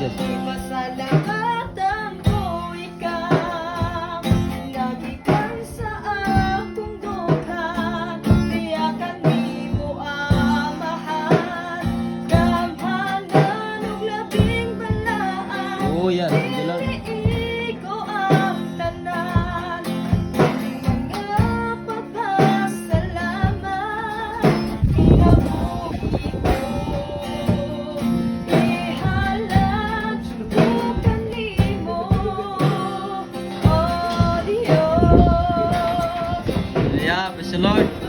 Diyos. Pasalamatan ko ikaw, lagi kang sa akong dukan, tiyakan di mo ang mahal, damhanan ug labing balaan. Oo, yan. Dala. Dili ko ang tanan, mga pagpasalamat, kinabuhi ko. Ihalad ko kanimo, oh Diyos. Yeah, praise the Lord.